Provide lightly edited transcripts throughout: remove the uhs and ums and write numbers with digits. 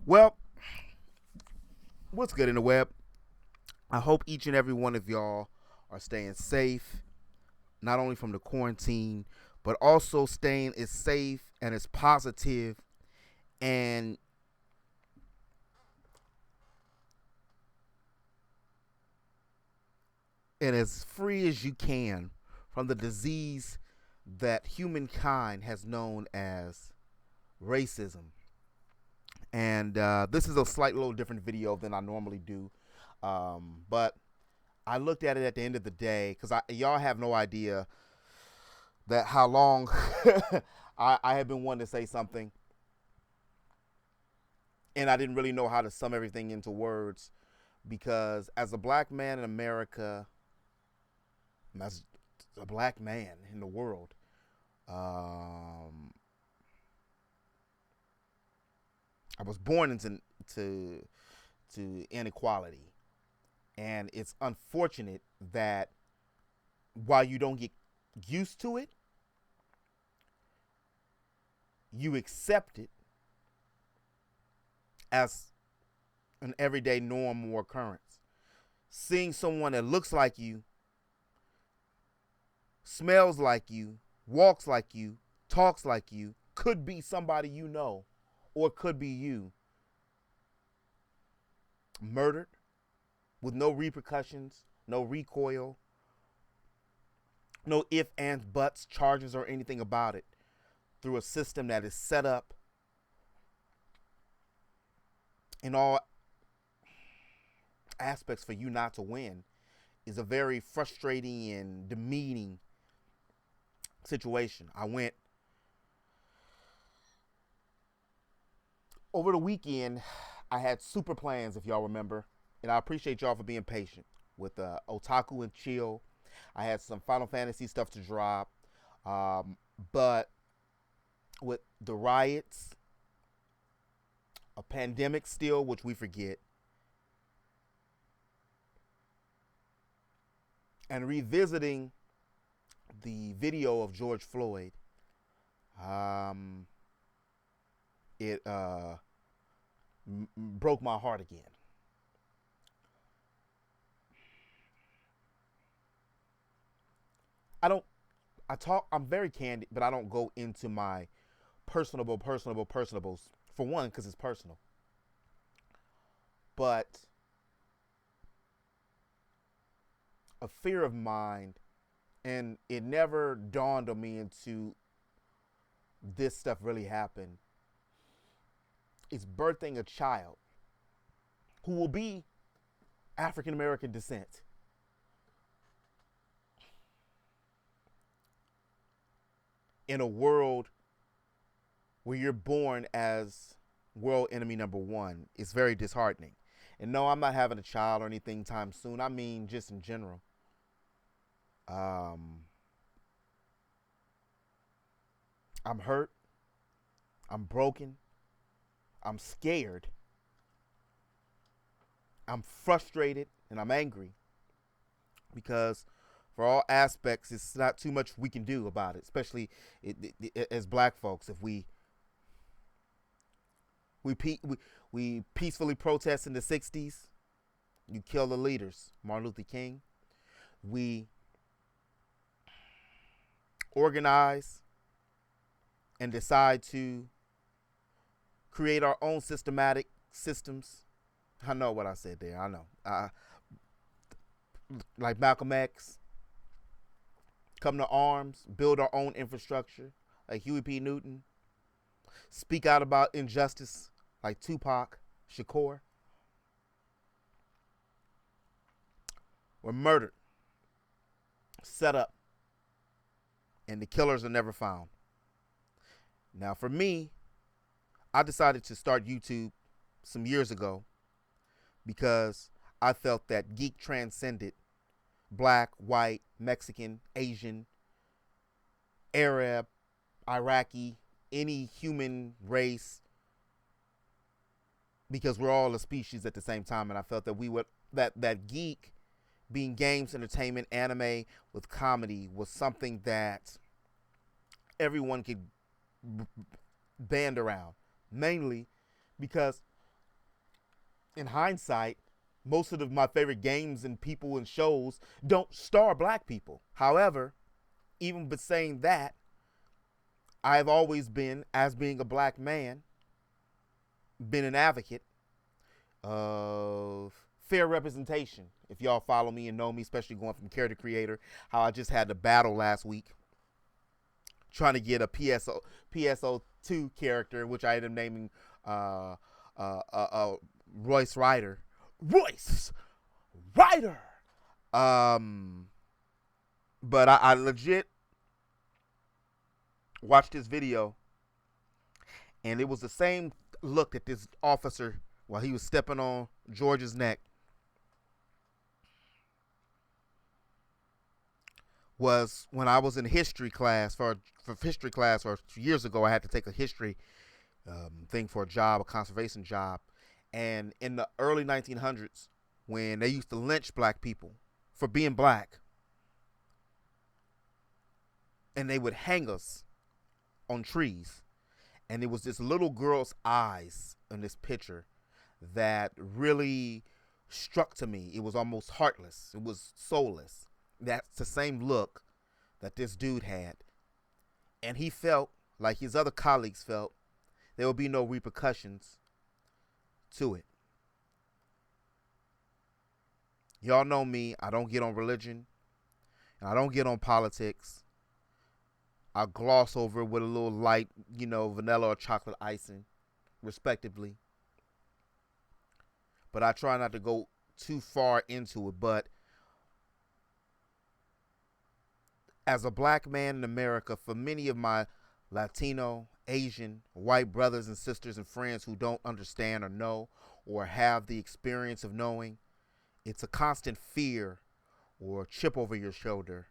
Well, what's good in the web? I hope each and every one of y'all are staying safe, not only from the quarantine, but also staying as safe and as positive and as free as you can from the disease that humankind has known as racism. And this is a slight little different video than I normally do. But I looked at it at the end of the day because y'all have no idea that how long I have been wanting to say something, and I didn't really know how to sum everything into words because as a black man in America, as a black man in the world, I was born to inequality, and it's unfortunate that while you don't get used to it, you accept it as an everyday norm or occurrence. Seeing someone that looks like you, smells like you, walks like you, talks like you, could be somebody you know, or could be you, murdered with no repercussions, no recoil, no ifs, ands, buts, charges, or anything about it through a system that is set up in all aspects for you not to win is a very frustrating and demeaning situation. I went over the weekend. I had super plans, if y'all remember, and I appreciate y'all for being patient with Otaku and Chill. I had some Final Fantasy stuff to drop, but with the riots, a pandemic still, which we forget, and revisiting the video of George Floyd, um, it broke my heart again. I don't. I talk. I'm very candid, but I don't go into my personables. For one, because it's personal. But a fear of mine, and it never dawned on me into this stuff really happened. Is birthing a child who will be African American descent in a world where you're born as world enemy number one is very disheartening. And no, I'm not having a child or anything time soon. I mean, just in general. Um, I'm hurt. I'm broken. I'm scared. I'm frustrated and I'm angry because for all aspects, it's not too much we can do about it, especially as black folks. If we, we peacefully protest in the 60s, you kill the leaders, Martin Luther King. We organize and decide to create our own systematic systems. I know what I said there. I know. Like Malcolm X, come to arms, build our own infrastructure, like Huey P. Newton, speak out about injustice, like Tupac Shakur, were murdered, set up, and the killers are never found. Now, for me, I decided to start YouTube some years ago because I felt that GEAK transcended black, white, Mexican, Asian, Arab, Iraqi, any human race, because we're all a species at the same time. And I felt that we would that GEAK, being games, entertainment, anime with comedy, was something that everyone could band around. Mainly because in hindsight, most of my favorite games and people and shows don't star black people. However, even but saying that, I've always been, as being a black man, been an advocate of fair representation. If y'all follow me and know me, especially going from character creator, how I just had the battle last week trying to get a PSO2 character, which I ended up naming Royce Ryder. Royce Ryder. But I legit watched this video, and it was the same look that this officer, while he was stepping on George's neck, was when I was in history class for history class, or years ago. I had to take a history thing for a job, a conservation job, and in the early 1900s, when they used to lynch black people for being black, and they would hang us on trees, and it was this little girl's eyes in this picture that really struck to me. It was almost heartless. It was soulless. That's the same look that this dude had. And he felt, like his other colleagues felt, there will be no repercussions to it. Y'all know me. I don't get on religion, and I don't get on politics. I gloss over it with a little light, vanilla or chocolate icing, respectively. But I try not to go too far into it. But as a black man in America, for many of my Latino, Asian, white brothers and sisters and friends who don't understand or know or have the experience of knowing, it's a constant fear or chip over your shoulder,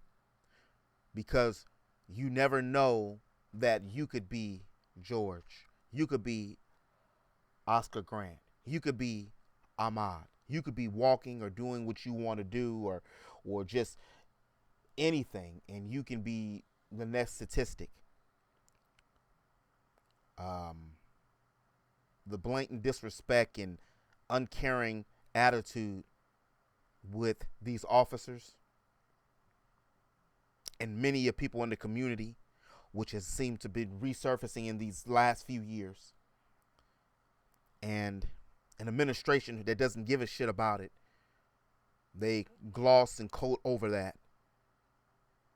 because you never know that you could be George. You could be Oscar Grant. You could be Ahmad. You could be walking or doing what you want to do, or just anything, and you can be the next statistic. The blatant disrespect and uncaring attitude with these officers and many of people in the community, which has seemed to be resurfacing in these last few years, and an administration that doesn't give a shit about it, they gloss and coat over that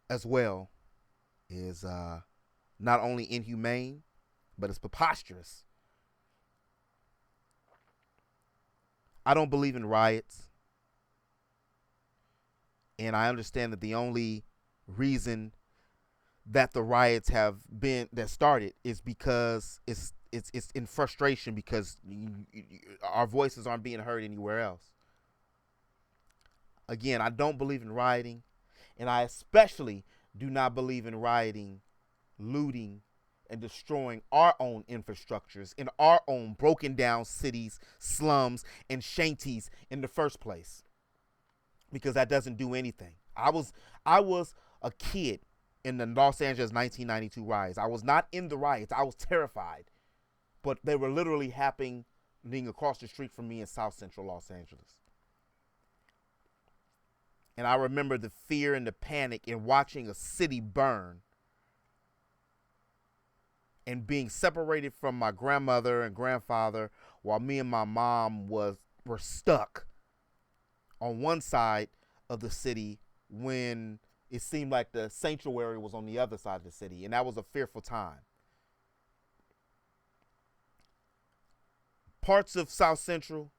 as well, is not only inhumane, but it's preposterous. I don't believe in riots, and I understand that the only reason that the riots have been that started is because it's in frustration, because our voices aren't being heard anywhere else. Again, I don't believe in rioting, and I especially do not believe in rioting, looting, and destroying our own infrastructures in our own broken down cities, slums, and shanties in the first place, because that doesn't do anything. I was a kid in the Los Angeles 1992 riots. I was not in the riots. I was terrified, but they were literally happening across the street from me in South Central Los Angeles. And I remember the fear and the panic in watching a city burn and being separated from my grandmother and grandfather, while me and my mom were stuck on one side of the city when it seemed like the sanctuary was on the other side of the city. And that was a fearful time. Parts of South Central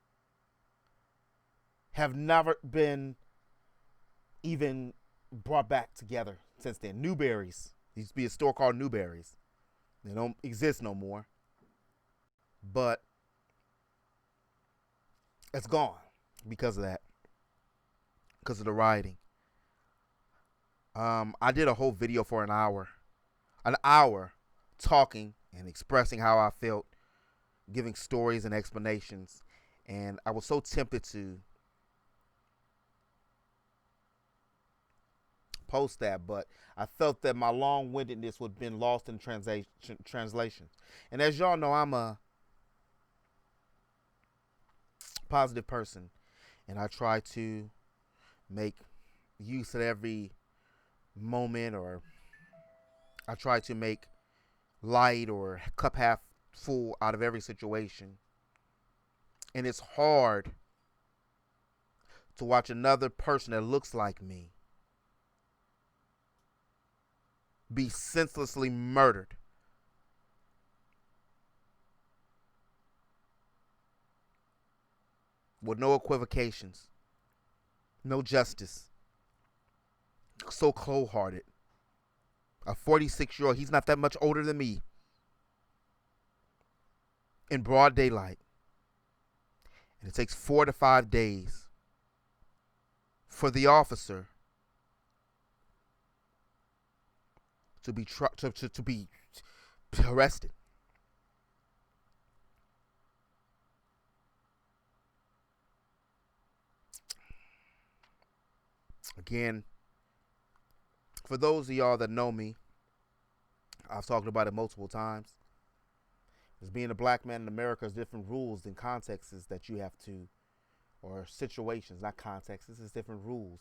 have never been even brought back together since then. Newberry's. There used to be a store called Newberry's. They don't exist no more. But it's gone because of that. Because of the rioting. I did a whole video for an hour talking and expressing how I felt, giving stories and explanations. And I was so tempted to post that, but I felt that my long-windedness would have been lost in translation. And as y'all know, I'm a positive person, and I try to make use of every moment, or I try to make light or cup half full out of every situation. And it's hard to watch another person that looks like me be senselessly murdered. With no equivocations, no justice. So cold hearted. A 46-year-old, he's not that much older than me, in broad daylight. And it takes 4 to 5 days for the officer to be to be arrested. Again, for those of y'all that know me, I've talked about it multiple times. As being a black man in America, there's different rules and contexts that you have to, or situations, not contexts, this is different rules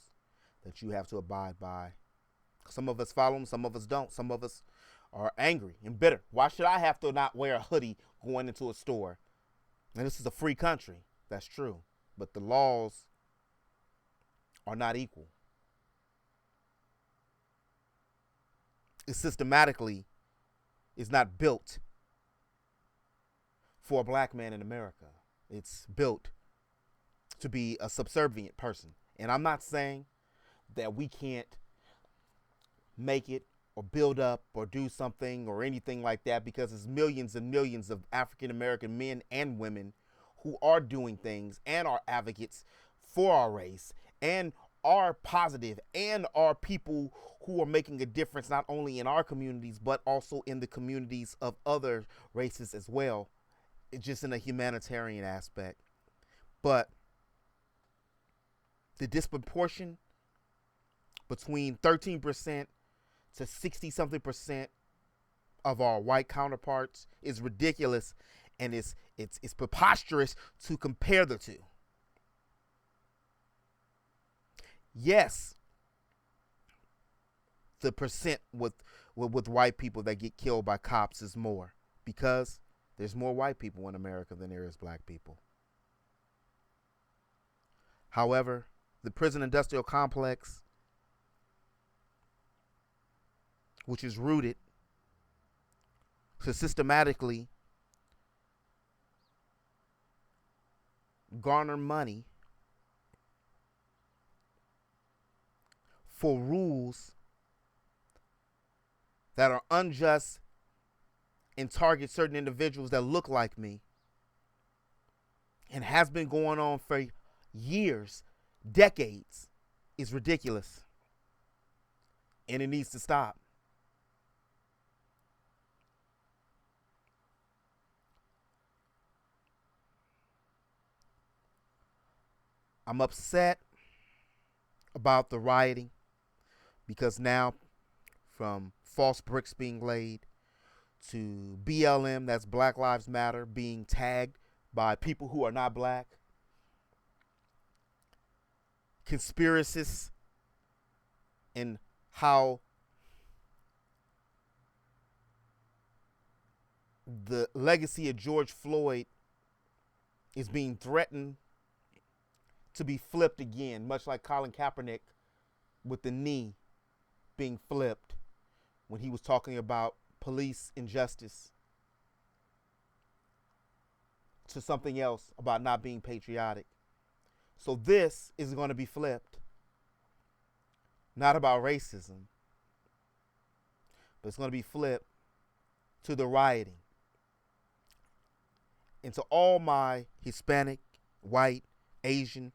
that you have to abide by. Some of us follow them, some of us don't. Some of us are angry and bitter. Why should I have to not wear a hoodie going into a store? And this is a free country. That's true. But the laws are not equal. It systematically is not built for a black man in America. It's built to be a subservient person. And I'm not saying that we can't make it or build up or do something or anything like that, because there's millions and millions of African American men and women who are doing things and are advocates for our race and are positive and are people who are making a difference not only in our communities but also in the communities of other races as well. It's just in a humanitarian aspect. But the disproportion between 13% to 60 something percent of our white counterparts is ridiculous, and it's preposterous to compare the two. Yes, the percent with white people that get killed by cops is more, because there's more white people in America than there is black people. However, the prison industrial complex, which is rooted to systematically garner money for rules that are unjust and target certain individuals that look like me, and has been going on for years, decades, is ridiculous. And it needs to stop. I'm upset about the rioting, because now, from false bricks being laid to BLM, that's Black Lives Matter, being tagged by people who are not black, conspiracists, and how the legacy of George Floyd is being threatened to be flipped again, much like Colin Kaepernick with the knee being flipped when he was talking about police injustice to something else about not being patriotic. So this is going to be flipped. Not about racism, but it's going to be flipped to the rioting. And to all my Hispanic, white, Asian,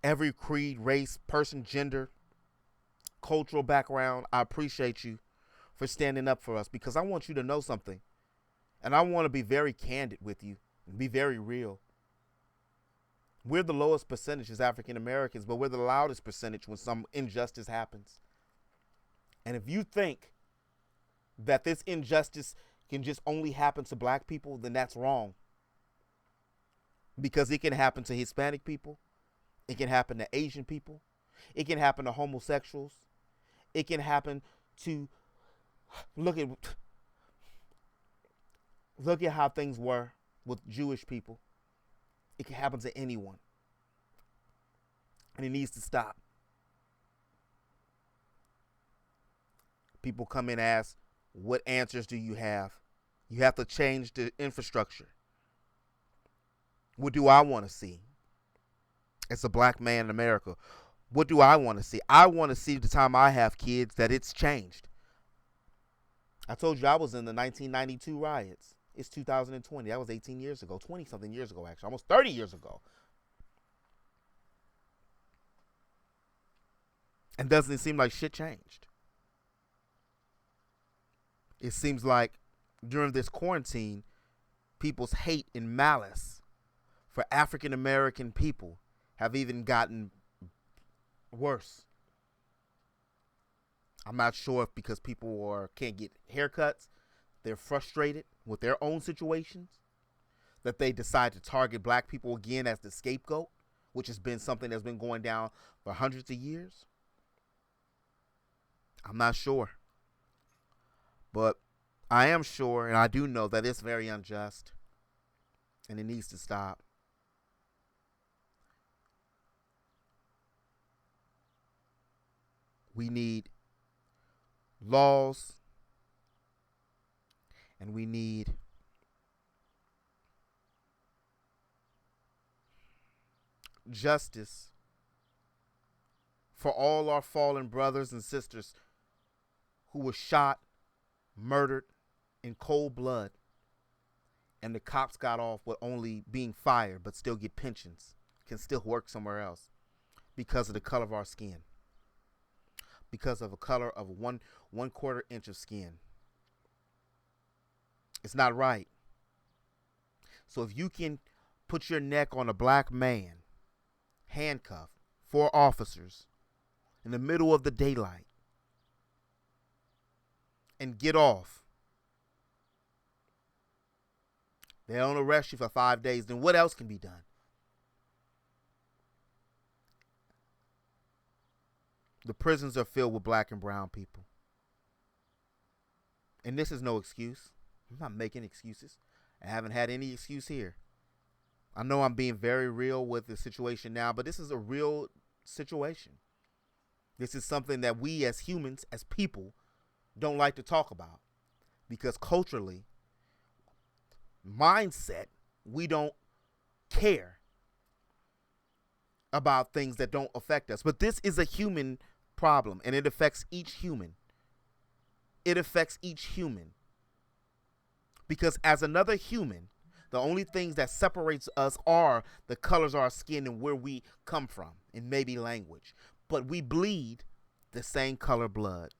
every creed, race, person, gender, cultural background, I appreciate you for standing up for us, because I want you to know something. And I want to be very candid with you and be very real. We're the lowest percentage as African Americans, but we're the loudest percentage when some injustice happens. And if you think that this injustice can just only happen to black people, then that's wrong. because it can happen to Hispanic people. It can happen to Asian people. It can happen to homosexuals. It can happen to look at look at how things were with Jewish people. It can happen to anyone. And it needs to stop. People come in and ask, what answers do you have? You have to change the infrastructure. What do I want to see as a black man in America? What do I want to see? I want to see the time I have kids that it's changed. I told you I was in the 1992 riots. It's 2020. That was 18 years ago, 20-something years ago, actually, almost 30 years ago. And doesn't it seem like shit changed? It seems like during this quarantine, people's hate and malice for African American people have even gotten worse. I'm not sure if because people can't get haircuts, they're frustrated with their own situations, that they decide to target black people again as the scapegoat, which has been something that's been going down for hundreds of years. I'm not sure. But I am sure, and I do know, that it's very unjust, and it needs to stop. We need laws, and we need justice for all our fallen brothers and sisters who were shot, murdered in cold blood, and the cops got off with only being fired but still get pensions, can still work somewhere else because of the color of our skin, because of a color of one quarter inch of skin. It's not right. So if you can put your neck on a black man, handcuffed, 4 officers, in the middle of the daylight, and get off, they don't arrest you for 5 days, then what else can be done? The prisons are filled with black and brown people. And this is no excuse. I'm not making excuses. I haven't had any excuse here. I know I'm being very real with the situation now, but this is a real situation. This is something that we as humans, as people, don't like to talk about. Because culturally, mindset, we don't care about things that don't affect us. But this is a human problem, and it affects each human. It affects each human. Because as another human, the only things that separates us are the colors of our skin and where we come from, and maybe language. But we bleed the same color blood.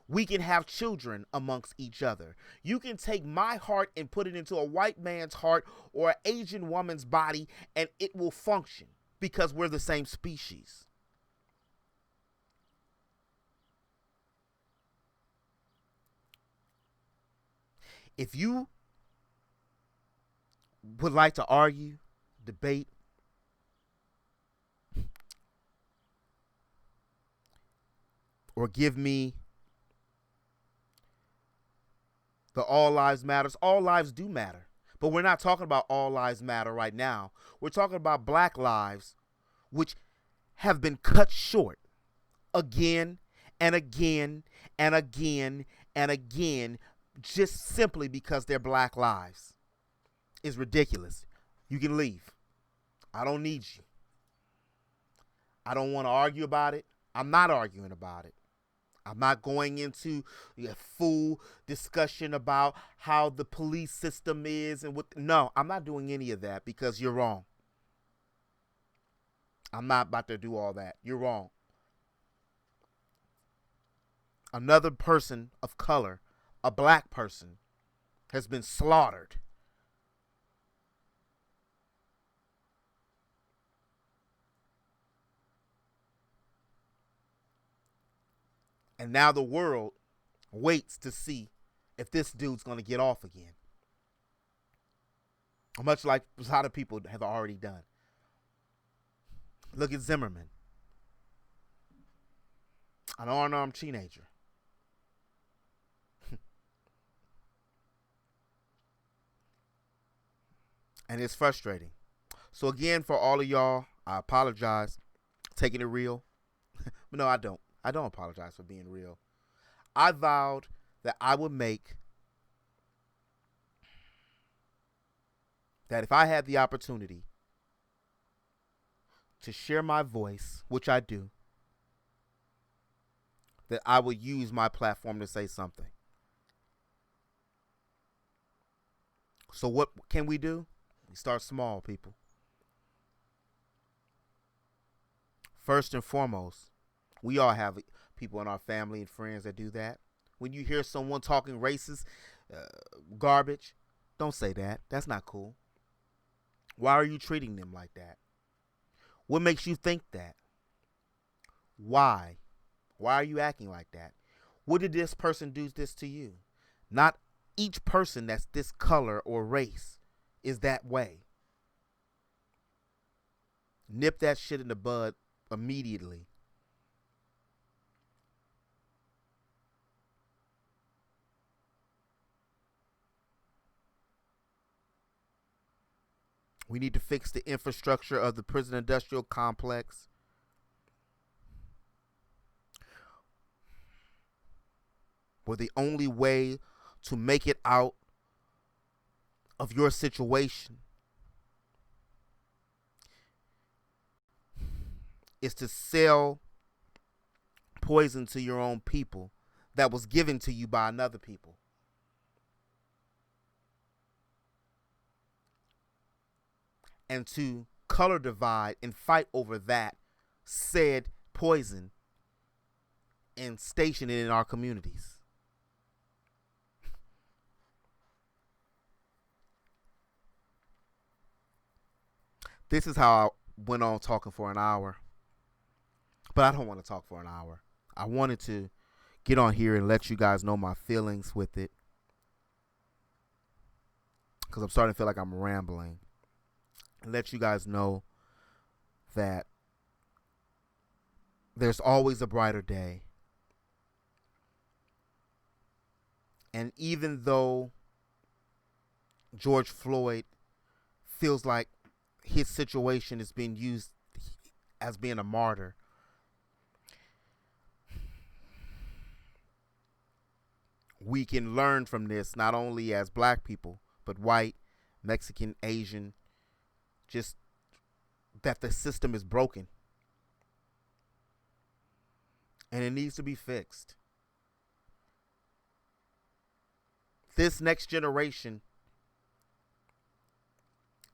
We can have children amongst each other. You can take my heart and put it into a white man's heart or an Asian woman's body, and it will function because we're the same species. If you would like to argue, debate, or give me the all lives matters, all lives do matter. But we're not talking about all lives matter right now. We're talking about black lives, which have been cut short again and again and again and again, just simply because they're black lives. It's ridiculous. You can leave. I don't need you. I don't want to argue about it. I'm not arguing about it. I'm not going into a full discussion about how the police system is and what. No, I'm not doing any of that because you're wrong. I'm not about to do all that. You're wrong. Another person of color, a black person, has been slaughtered. And now the world waits to see if this dude's going to get off again. much like a lot of people have already done. Look at Zimmerman, an unarmed teenager. And it's frustrating. So again, for all of y'all, I apologize. Taking it real. But no, I don't. I don't apologize for being real. I vowed that I would make, that if I had the opportunity to share my voice, which I do, that I would use my platform to say something. So what can we do? We start small, people. First and foremost, we all have people in our family and friends that do that. When you hear someone talking racist garbage, don't say that. That's not cool. Why are you treating them like that? What makes you think that? Why? Why are you acting like that? What did this person do this to you? Not each person that's this color or race is that way. Nip that shit in the bud immediately. We need to fix the infrastructure of the prison industrial complex. Where the only way to make it out of your situation is to sell poison to your own people that was given to you by another people. And to color divide and fight over that said poison and station it in our communities. This is how I went on talking for an hour. But I don't want to talk for an hour. I wanted to get on here and let you guys know my feelings with it, because I'm starting to feel like I'm rambling. And let you guys know that there's always a brighter day. And even though George Floyd feels like his situation is being used as being a martyr, we can learn from this, not only as black people, but white, Mexican, Asian, just that the system is broken. And it needs to be fixed. This next generation,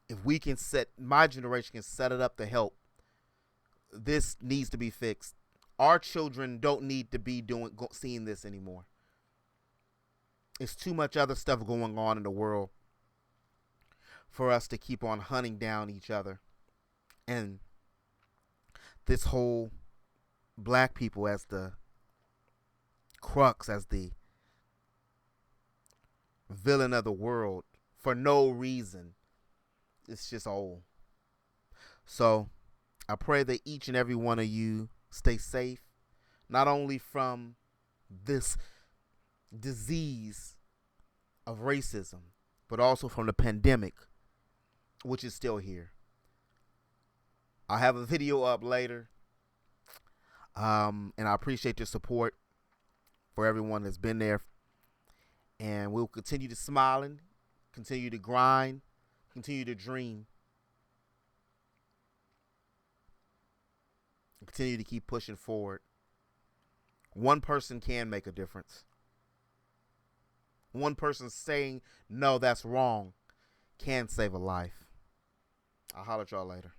if we can my generation can set it up to help, this needs to be fixed. Our children don't need to be seeing this anymore. It's too much other stuff going on in the world for us to keep on hunting down each other. And this whole black people as the crux, as the villain of the world for no reason. It's just old. So I pray that each and every one of you stay safe, not only from this disease of racism, but also from the pandemic, which is still here. I'll have a video up later. And I appreciate your support for everyone that's been there. And we'll continue to smiling, continue to grind, continue to dream, continue to keep pushing forward. One person can make a difference. One person saying, no, that's wrong, can save a life. I'll holler at y'all later.